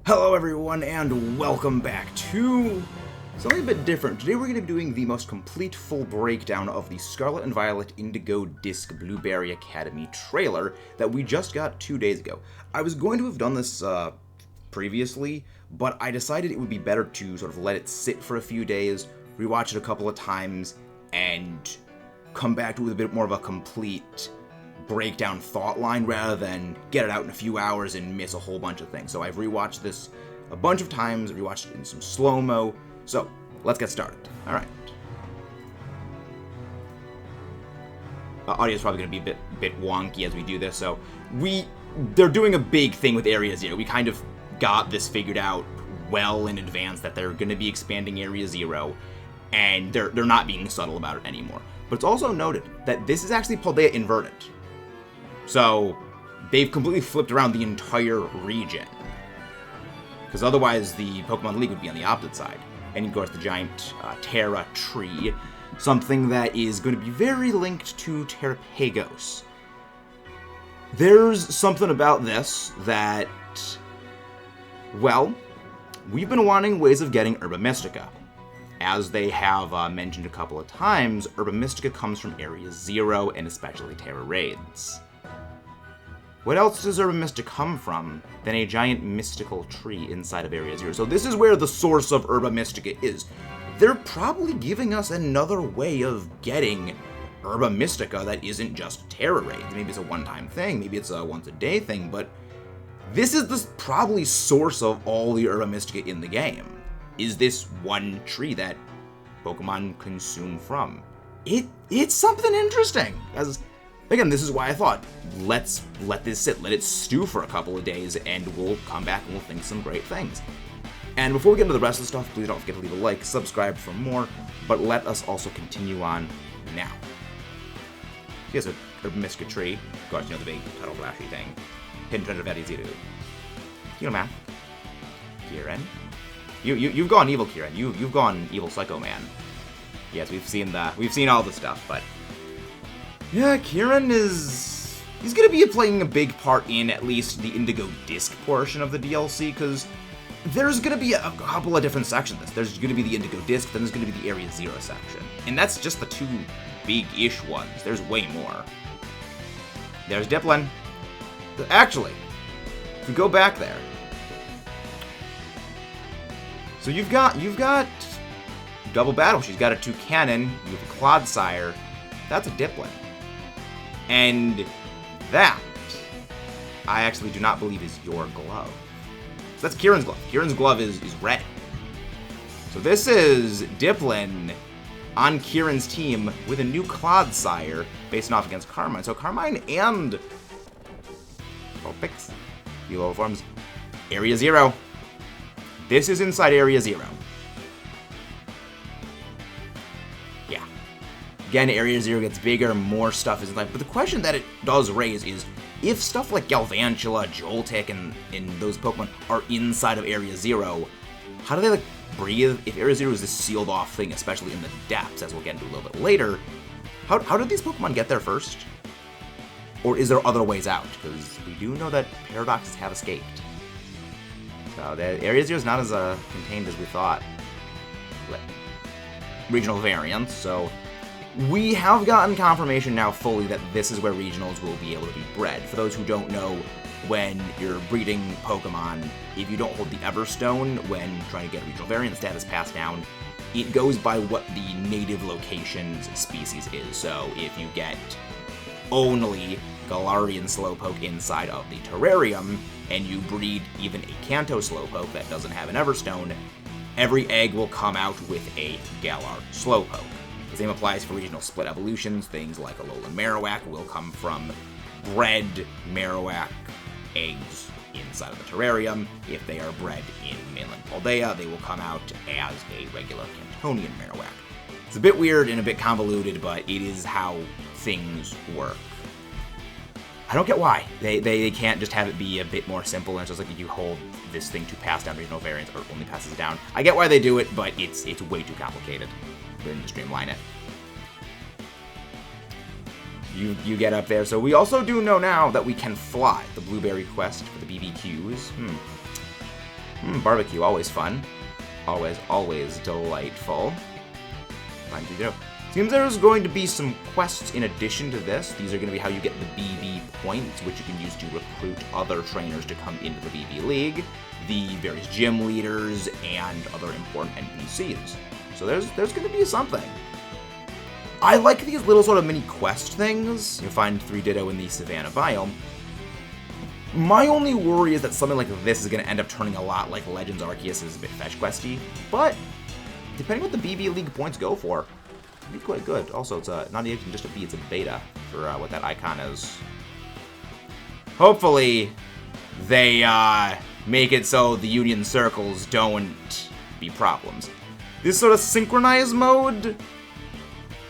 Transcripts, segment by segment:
Hello everyone and welcome back to something a bit different. Today we're going to be doing the most complete full breakdown of the Scarlet and Violet Indigo Disc Blueberry Academy trailer that we just got 2 days ago. I was going to have done this previously, but I decided it would be better to sort of let it sit for a few days, rewatch it a couple of times, and come back to it with a bit more of a complete breakdown thought line rather than get it out in a few hours and miss a whole bunch of things. So I've rewatched this a bunch of times, rewatched it in some slow-mo. So let's get started. All right. Audio is probably going to be a bit wonky as we do this. So they're doing a big thing with Area Zero. We kind of got this figured out well in advance that they're going to be expanding Area Zero, and they're not being subtle about it anymore. But it's also noted that this is actually Paldea inverted. So they've completely flipped around the entire region. Because otherwise the Pokemon League would be on the opposite side. And of course the giant Terra tree. Something that is going to be very linked to Terrapagos. There's something about this that, well, we've been wanting ways of getting Herba Mystica. As they have mentioned a couple of times, Herba Mystica comes from Area Zero and especially Terra Raids. What else does Herba Mystica come from than a giant mystical tree inside of Area Zero? So this is where the source of Herba Mystica is. They're probably giving us another way of getting Herba Mystica that isn't just Terra Raids. Maybe it's a one-time thing, maybe it's a once-a-day thing, but this is the probably source of all the Herba Mystica in the game. Is this one tree that Pokemon consume from? It's something interesting. Again, this is why I thought, let's let this sit, let it stew for a couple of days, and we'll come back and we'll think some great things. And before we get into the rest of the stuff, please don't forget to leave a like, subscribe for more, but let us also continue on now. Here's a Mystica tree. Of course, you know, the big tunnel flashy thing. Hidden treasure of Area Zero. You know, man. Kieran. You've gone evil, Kieran. You've gone evil Psycho Man. Yes, we've seen all the stuff, but yeah, Kieran he's gonna be playing a big part in at least the Indigo Disc portion of the DLC, because there's gonna be a couple of different sections. There's gonna be the Indigo Disc, then there's gonna be the Area Zero section, and that's just the two big-ish ones. There's way more. There's Diplin. Actually, if we go back there, so you've got double battle. She's got a Toucanon. You have a Clodsire. That's a Diplin. And that, I actually do not believe is your glove. So that's Kieran's glove. Kieran's glove is red. So this is Diplin on Kieran's team with a new Clodsire facing off against Carmine. So Carmine and Vulpix, Elo forms, Area Zero. This is inside Area Zero. Yeah. Again, Area Zero gets bigger, more stuff is inside. But the question that it does raise is, if stuff like Galvantula, Joltik, and those Pokemon are inside of Area Zero, how do they, breathe? If Area Zero is this sealed off thing, especially in the depths, as we'll get into a little bit later, how did these Pokemon get there first? Or is there other ways out? Because we do know that Paradoxes have escaped. So the Area Zero is not as contained as we thought. Regional variants, so we have gotten confirmation now fully that this is where regionals will be able to be bred. For those who don't know, when you're breeding Pokemon, if you don't hold the Everstone when trying to get a regional variant status passed down, it goes by what the native location's species is. So if you get only Galarian Slowpoke inside of the terrarium, and you breed even a Kanto Slowpoke that doesn't have an Everstone, every egg will come out with a Galar Slowpoke. The same applies for regional split evolutions. Things like Alolan Marowak will come from bred Marowak eggs inside of the terrarium. If they are bred in mainland Paldea, they will come out as a regular Cantonian Marowak. It's a bit weird and a bit convoluted, but it is how things work. I don't get why. They can't just have it be a bit more simple, and it's just like if you hold this thing to pass down regional variants, or it only passes it down. I get why they do it, but it's way too complicated. They need to streamline it. You get up there. So we also do know now that we can fly. The Blueberry quest for the BBQs. Barbecue, always fun. Always delightful. Fine to do. Seems there's going to be some quests in addition to this. These are going to be how you get the BB points, which you can use to recruit other trainers to come into the BB League, the various gym leaders, and other important NPCs. So there's going to be something. I like these little sort of mini quest things. You'll find 3 Ditto in the Savannah biome. My only worry is that something like this is going to end up turning a lot like Legends Arceus is a bit fetch questy, but depending on what the BB League points go for, it'd be quite good. Also, it's not even just a B, it's a beta for what that icon is. Hopefully, they make it so the Union Circles don't be problems. This sort of synchronized mode,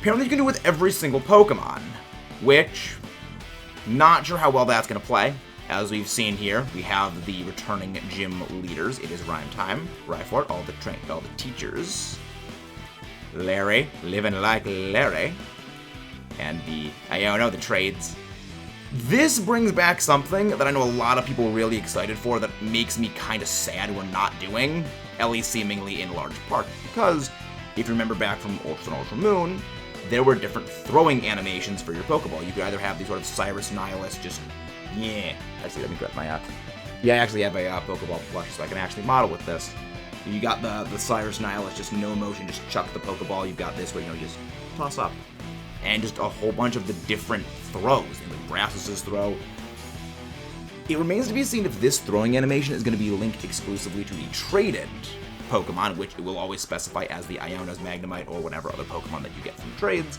apparently you can do it with every single Pokemon, which, not sure how well that's going to play. As we've seen here, we have the returning gym leaders. It is rhyme time. Rhyfort, all the teachers. Larry, living like Larry. And the trades. This brings back something that I know a lot of people are really excited for that makes me kind of sad we're not doing, at least seemingly in large part. Because, if you remember back from Ultra Sun Ultra Moon, there were different throwing animations for your Pokeball. You could either have these sort of Cyrus Nihilus just... Yeah. Actually, let me grab my Yeah, I actually have a Pokeball plush, so I can actually model with this. You got the Cyrus Nihilus, just no motion, just chuck the Pokeball. You've got this where, you just toss up. And just a whole bunch of the different throws. Like Brass's throw. It remains to be seen if this throwing animation is going to be linked exclusively to the traded Pokemon, which it will always specify as the Iona's Magnemite or whatever other Pokemon that you get from trades.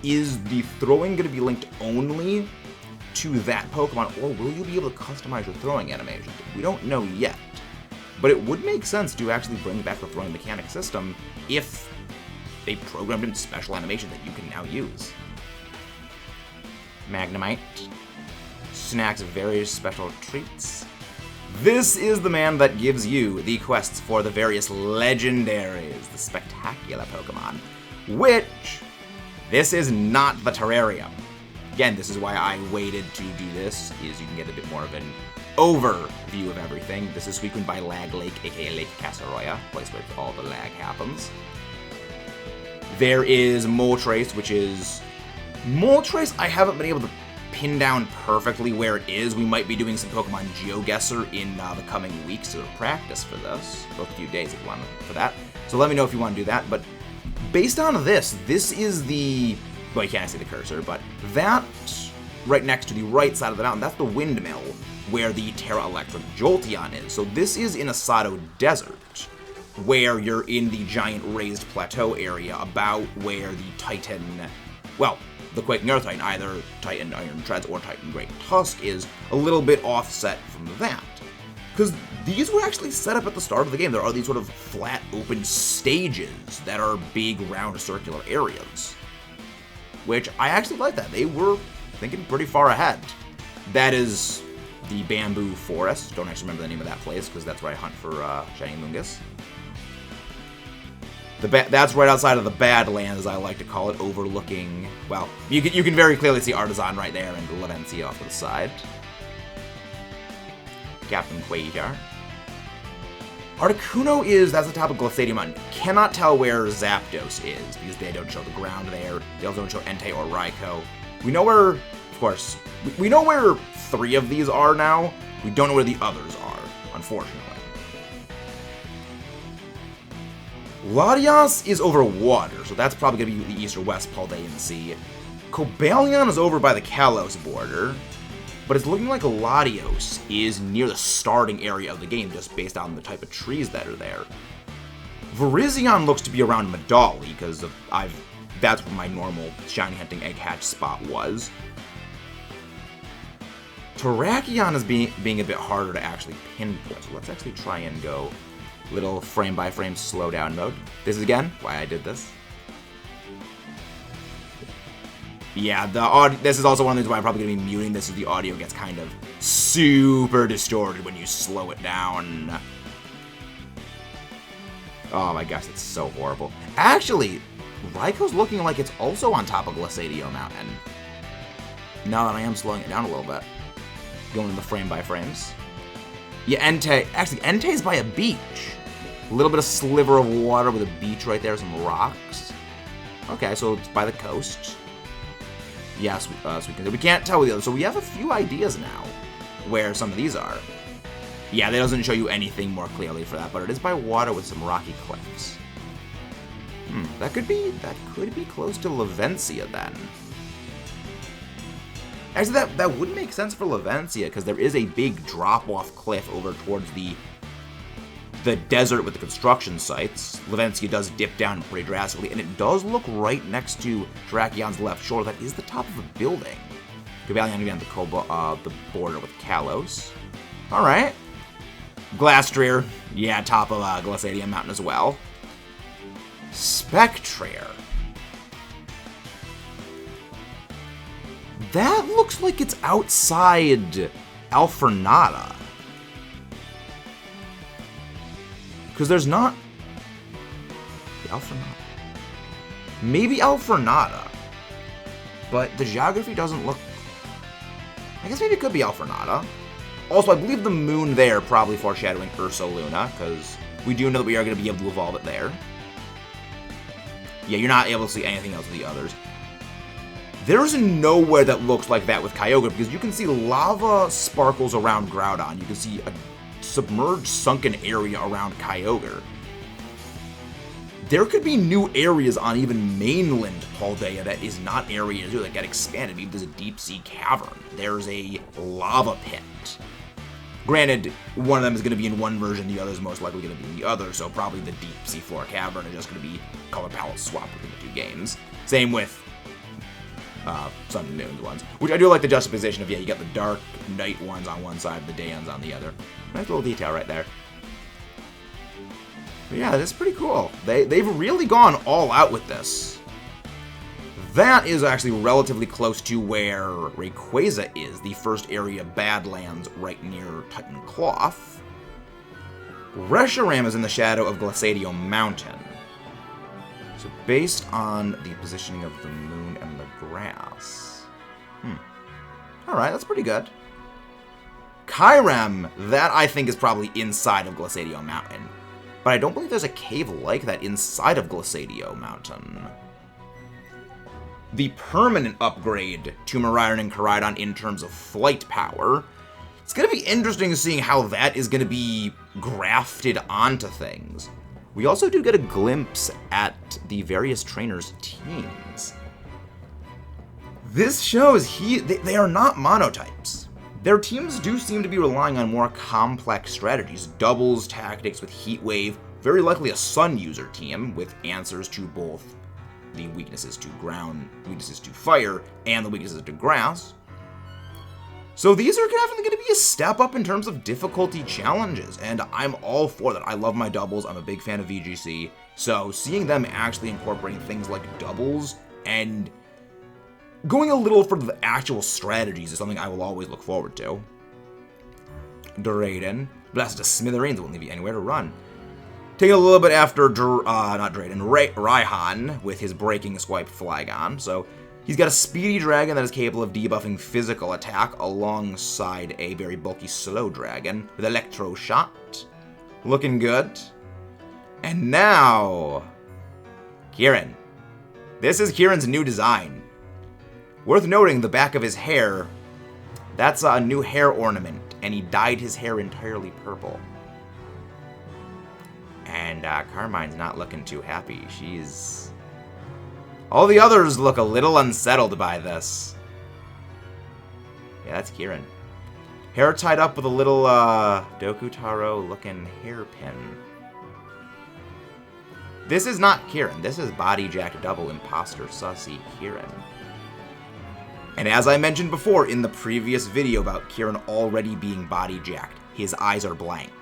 Is the throwing going to be linked only to that Pokemon, or will you be able to customize your throwing animations? We don't know yet, but it would make sense to actually bring back the throwing mechanic system if they programmed in special animation that you can now use. Magnemite snacks various special treats. This is the man that gives you the quests for the various legendaries, the spectacular Pokemon, which this is not the terrarium. Again, this is why I waited to do this, is you can get a bit more of an overview of everything. This is Suicune by Lag Lake, aka Lake Casaroya, place where all the lag happens. There is Moltres, which is... Moltres, I haven't been able to pin down perfectly where it is. We might be doing some Pokemon GeoGuessr in the coming weeks to practice for this. Both a few days if you want for that. So let me know if you want to do that. But based on this is the... Well, you can't see the cursor, but that right next to the right side of the mountain, that's the windmill where the Terra Electric Jolteon is. So this is in Asado Desert, where you're in the giant raised plateau area about where the Titan, well, the Quaking Earth Titan, either Titan Iron Treads or Titan Great Tusk, is a little bit offset from that. Because these were actually set up at the start of the game. There are these sort of flat, open stages that are big, round, circular areas. Which I actually like that. They were thinking pretty far ahead. That is the Bamboo Forest. Don't actually remember the name of that place because that's where I hunt for Shiny Mungus. That's right outside of the Badlands, as I like to call it, overlooking... Well, you can very clearly see Artisan right there and Lavencia off to the side. Captain Quasar. Articuno that's the top of Glacadium Mountain. Cannot tell where Zapdos is, because they don't show the ground there. They also don't show Entei or Raikou. We know where, of course, we know where 3 of these are now. We don't know where the others are, unfortunately. Latias is over water, so that's probably going to be the east or west Paldean Sea. Cobalion is over by the Kalos border. But it's looking like Latios is near the starting area of the game, just based on the type of trees that are there. Virizion looks to be around Medali, because that's where my normal shiny hunting egg hatch spot was. Terrakion is being a bit harder to actually pinpoint, so let's actually try and go little frame-by-frame slowdown mode. This is, again, why I did this. Yeah, this is also one of the things why I'm probably going to be muting this, is the audio gets kind of super distorted when you slow it down. Oh my gosh, it's so horrible. Actually, Raikou's looking like it's also on top of Glaciadio Mountain. Now that I am slowing it down a little bit. Going to the frame by frames. Yeah, Entei. Actually, Entei's by a beach. A little bit of sliver of water with a beach right there, some rocks. Okay, so it's by the coast. Yes, we can't tell with the others. So we have a few ideas now where some of these are. Yeah, that doesn't show you anything more clearly for that, but it is by water with some rocky cliffs. That could be close to Lavencia then. Actually, that would make sense for Lavencia, because there is a big drop-off cliff over towards the desert with the construction sites. Lavencia does dip down pretty drastically, and it does look right next to Drakeon's left shore. That is the top of a building. Cavalion again on the border with Kalos. Alright. Glastreer. Yeah, top of Glaciadium Mountain as well. Spectrair. That looks like it's outside Alfornata. Because there's not... Alfornata. Maybe Alfornata. But the geography doesn't look... I guess maybe it could be Alfornata. Also, I believe the moon there probably foreshadowing Ursa Luna, because we do know that we are going to be able to evolve it there. Yeah, you're not able to see anything else with the others. There's nowhere that looks like that with Kyogre, because you can see lava sparkles around Groudon. You can see a submerged, sunken area around Kyogre. There could be new areas on even mainland Paldea that is not areas that get expanded. Maybe there's a deep sea cavern. There's a lava pit. Granted, one of them is going to be in one version, the other is most likely going to be in the other, so probably the deep sea floor cavern is just going to be color palette swapped between the two games. Same with Sun and Moon ones, which I do like the juxtaposition of, yeah, you got the dark night ones on one side, the day ones on the other. Nice little detail right there. But yeah, that's pretty cool. They've really gone all out with this. That is actually relatively close to where Rayquaza is, the first area Badlands right near Titan Cloth. Reshiram is in the shadow of Glaciadio Mountain. So based on the positioning of the moon and the grass. Alright, that's pretty good. Kyurem, that I think is probably inside of Glaciadio Mountain. But I don't believe there's a cave like that inside of Glaciadio Mountain. The permanent upgrade to Miraidon and Koraidon in terms of flight power, it's going to be interesting seeing how that is going to be grafted onto things. We also do get a glimpse at the various trainers' teams. This shows they are not monotypes. Their teams do seem to be relying on more complex strategies, doubles tactics with Heat Wave, very likely a Sun user team with answers to both the weaknesses to ground, weaknesses to fire, and the weaknesses to grass. So these are definitely going to be a step up in terms of difficulty challenges, and I'm all for that. I love my doubles. I'm a big fan of VGC, so seeing them actually incorporating things like doubles and going a little for the actual strategies is something I will always look forward to. Drayden, blessed to smithereens, won't leave you anywhere to run. Taking a little bit after, Raihan with his Breaking Swipe Flygon. So he's got a speedy dragon that is capable of debuffing physical attack alongside a very bulky slow dragon with Electro Shot. Looking good. And now, Kieran. This is Kieran's new design. Worth noting, the back of his hair, that's a new hair ornament, and he dyed his hair entirely purple. And Carmine's not looking too happy. She's... All the others look a little unsettled by this. Yeah, that's Kieran. Hair tied up with a little Dokutaro-looking hairpin. This is not Kieran. This is Body Jacked Double Imposter Sussy Kieran. And as I mentioned before in the previous video about Kieran already being body jacked, his eyes are blank.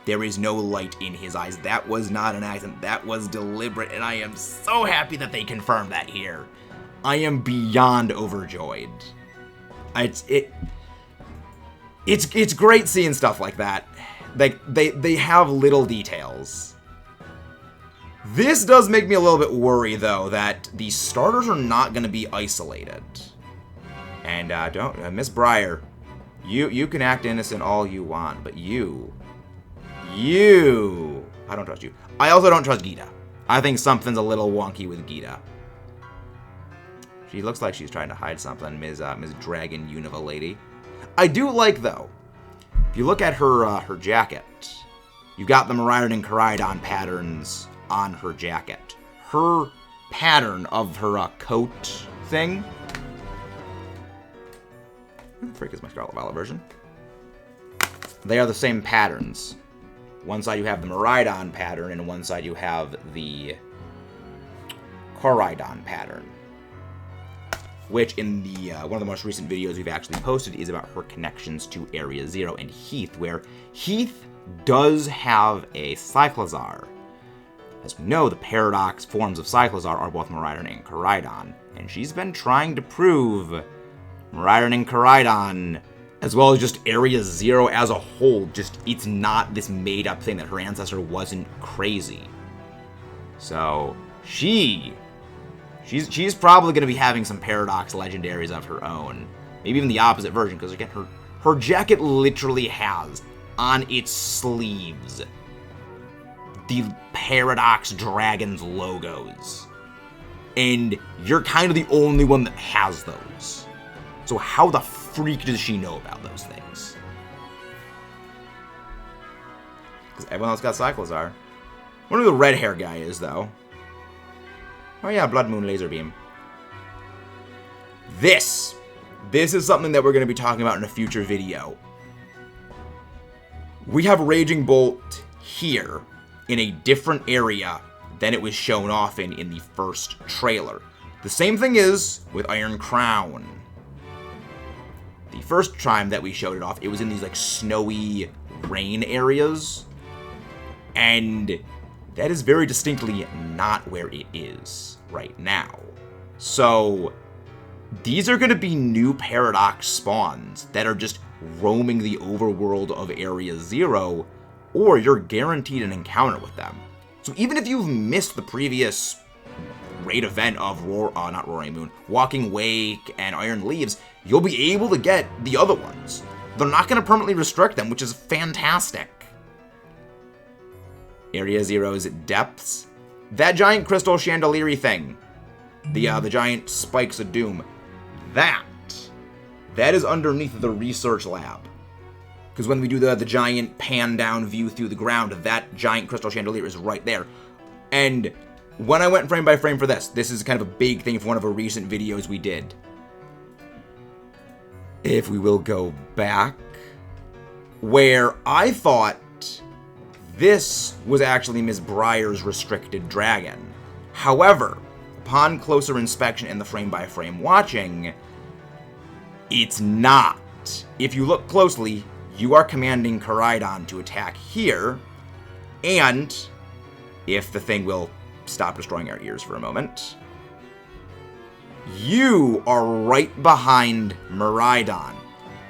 There is no light in his eyes. That was not an accident. That was deliberate, and I am so happy that they confirmed that here. I am beyond overjoyed. It's great seeing stuff like that. They have little details. This does make me a little bit worried, though, that the starters are not going to be isolated. And Miss Briar, You can act innocent all you want, but you... I don't trust you. I also don't trust Gita. I think something's a little wonky with Gita. She looks like she's trying to hide something, Ms. Dragon Univa lady. I do like, though, if you look at her jacket, you've got the Miraidon and Koraidon patterns on her jacket. Her pattern of her coat thing. Where the frick is my Scarlet Violet version? They are the same patterns. One side you have the Miraidon pattern, and one side you have the Koraidon pattern. Which, in the one of the most recent videos we've actually posted, is about her connections to Area 0 and Heath, where Heath does have a Cyclizar. As we know, the Paradox forms of Cyclizar are both Miraidon and Koraidon, and she's been trying to prove Miraidon and Koraidon, as well as just Area 0 as a whole, just it's not this made-up thing, that her ancestor wasn't crazy. So, she's probably going to be having some Paradox legendaries of her own. Maybe even the opposite version, because again, her jacket literally has, on its sleeves, the Paradox Dragons logos. And you're kind of the only one that has those. So how the freak does she know about those things? Because everyone else got Cyclizar. I wonder who the red hair guy is, though. Oh yeah, Blood Moon Laser Beam. This is something that we're going to be talking about in a future video. We have Raging Bolt here in a different area than it was shown off in the first trailer. The same thing is with Iron Crown. The first time that we showed it off, it was in these like snowy rain areas. And that is very distinctly not where it is right now. So these are going to be new Paradox spawns that are just roaming the overworld of Area 0, or you're guaranteed an encounter with them. So even if you've missed the previous raid event of not Roaring Moon, Walking Wake, and Iron Leaves, you'll be able to get the other ones. They're not going to permanently restrict them, which is fantastic. Area 0's depths. That giant crystal chandelier thing. The giant spikes of doom. That is underneath the research lab. Because when we do the giant pan-down view through the ground, that giant crystal chandelier is right there. And when I went frame by frame for this is kind of a big thing for one of our recent videos we did. If we will go back, where I thought this was actually Ms. Briar's restricted dragon. However, upon closer inspection and the frame by frame watching, it's not. If you look closely, you are commanding Koraidon to attack here, and if the thing will stop destroying our ears for a moment, you are right behind Miraidon.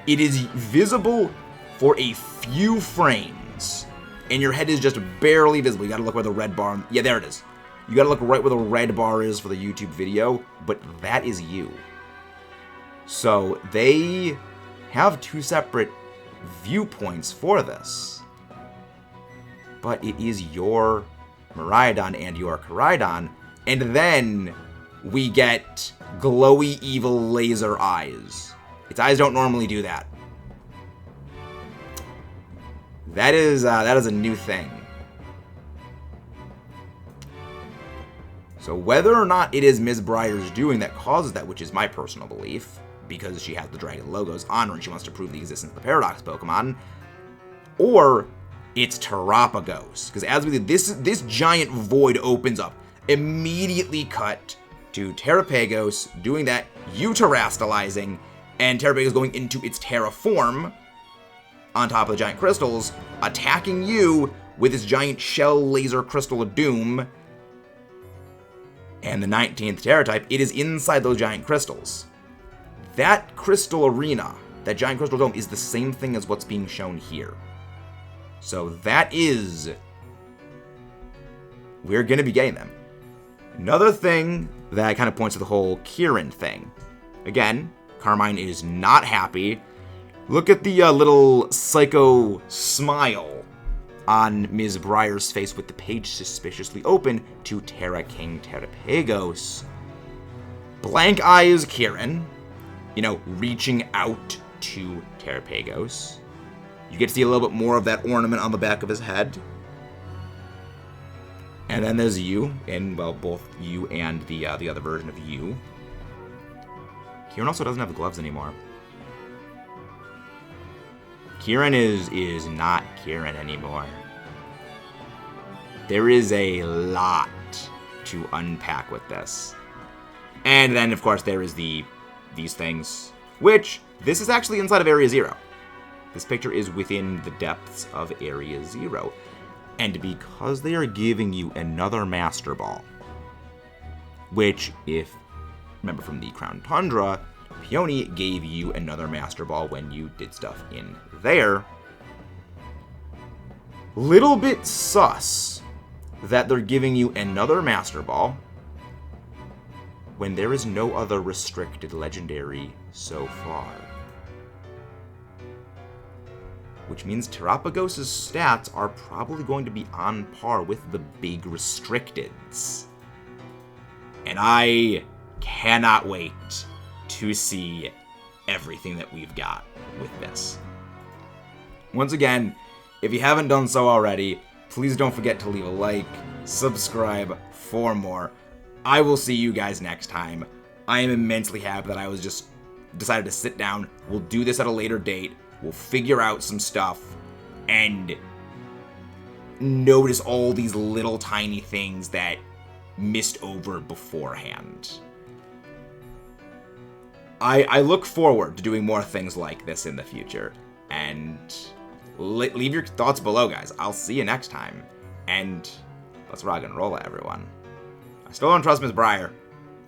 It is visible for a few frames, and your head is just barely visible. You gotta look where the red bar, yeah, there it is. You gotta look right where the red bar is for the YouTube video, but that is you. So they have two separate viewpoints for this, but it is your Miraidon and your Koraidon, and then we get glowy evil laser eyes. Its eyes don't normally do that. That is a new thing. So whether or not it is Ms. Briar's doing that causes that, which is my personal belief, because she has the dragon logos on her and she wants to prove the existence of the Paradox Pokemon, or it's Terrapagos. Because as we did, this giant void opens up. Immediately cut to Terrapagos doing that Euterastalizing, and Terrapagos going into its Terra form on top of the giant crystals, attacking you with its giant shell laser crystal of doom. And the 19th Terra type, it is inside those giant crystals. That crystal arena, that giant crystal dome, is the same thing as what's being shown here. So that is... we're going to be getting them. Another thing that kind of points to the whole Kieran thing. Again, Carmine is not happy. Look at the little psycho smile on Ms. Briar's face with the page suspiciously open to Terra King Terrapagos. Blank eyes Kieran, reaching out to Terrapagos. You get to see a little bit more of that ornament on the back of his head. And then there's you, and, well, both you and the other version of you. Kieran also doesn't have the gloves anymore. Kieran is not Kieran anymore. There is a lot to unpack with this. And then, of course, there is these things, which, this is actually inside of Area Zero. This picture is within the depths of Area Zero. And because they are giving you another Master Ball, which, if remember from the Crown Tundra, Peony gave you another Master Ball when you did stuff in there. Little bit sus that they're giving you another Master Ball when there is no other restricted legendary so far. Which means Terrapagos' stats are probably going to be on par with the big restricteds. And I cannot wait to see everything that we've got with this. Once again, if you haven't done so already, please don't forget to leave a like, subscribe for more. I will see you guys next time. I am immensely happy that I was just decided to sit down. We'll do this at a later date. We'll figure out some stuff and notice all these little tiny things that missed over beforehand. I look forward to doing more things like this in the future. And leave your thoughts below, guys. I'll see you next time. And let's rock and roll it, everyone. I still don't trust Ms. Briar.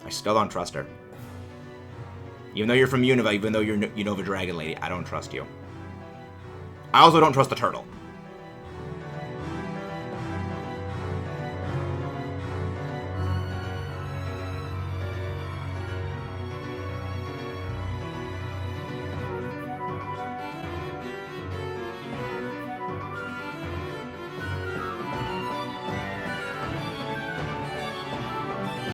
I still don't trust her. Even though you're from Unova, even though you're Unova Dragon Lady, I don't trust you. I also don't trust the turtle.